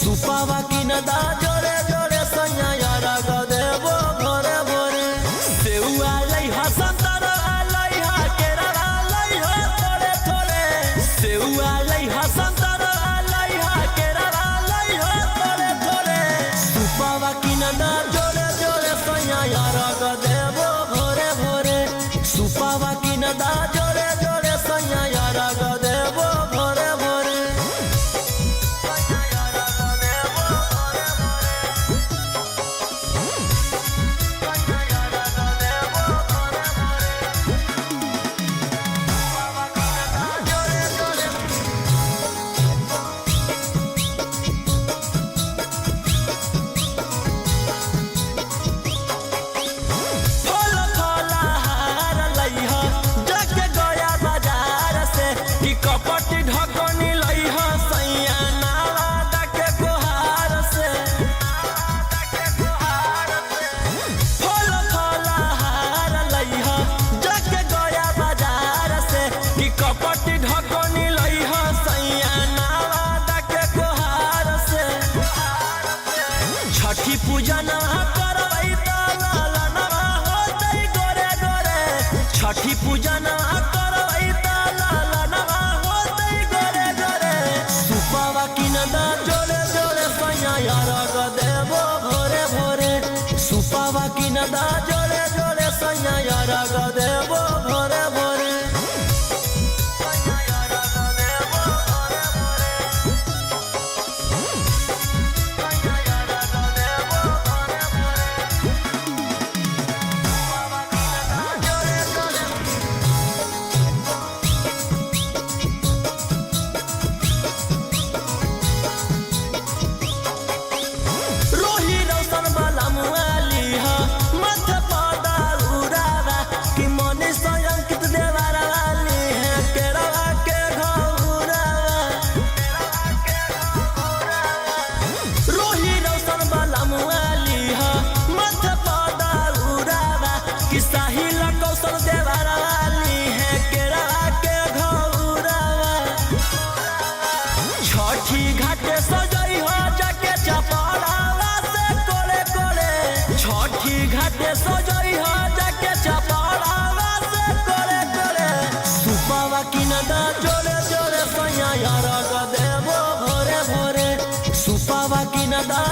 सुपावा की नदा जोड़े जोड़े सैया रग देवो भोरे भोरे सेउआ लइहा संतरा लइहा केरा लइहा थोड़े थोड़े सेउआ लइहा संतरा लइहा केरा लइहा थोड़े थोड़े सुपावा की नदा जोड़े जोड़े सैया रग देवो भोरे भोरे सुपावा की नदा जोड़े जोड़े सैया रग देवो भोरे भोरे कपटी ढकनी लइहा सैया नाला डके गोहार से फल फलहार लइहा जके गया बाजार से कि कपटी ढकनी लइहा सैया नाला डके गोहार से छठी पूजा ना करबै त लालना होतै गोरे गोरे छठी पूजा ना करबै त लालना सुपावा की नदा जोड़े जोड़े सैया रग देवो भोरे भोरे सुपावा की नदा जोड़े जोड़े सैया रग देवो भोरे भोरे कौशल देवारा वाली है केरा के घौरावा छठी घाटे सजई हो जाके चपड़ावा से कोले कोले छठी घाटे सजई हो जाके चपड़ावा से कोले कोले सुपावा की नदा जोड़े जोड़े सैया रग देवो भोरे भोरे सुपावा की नदा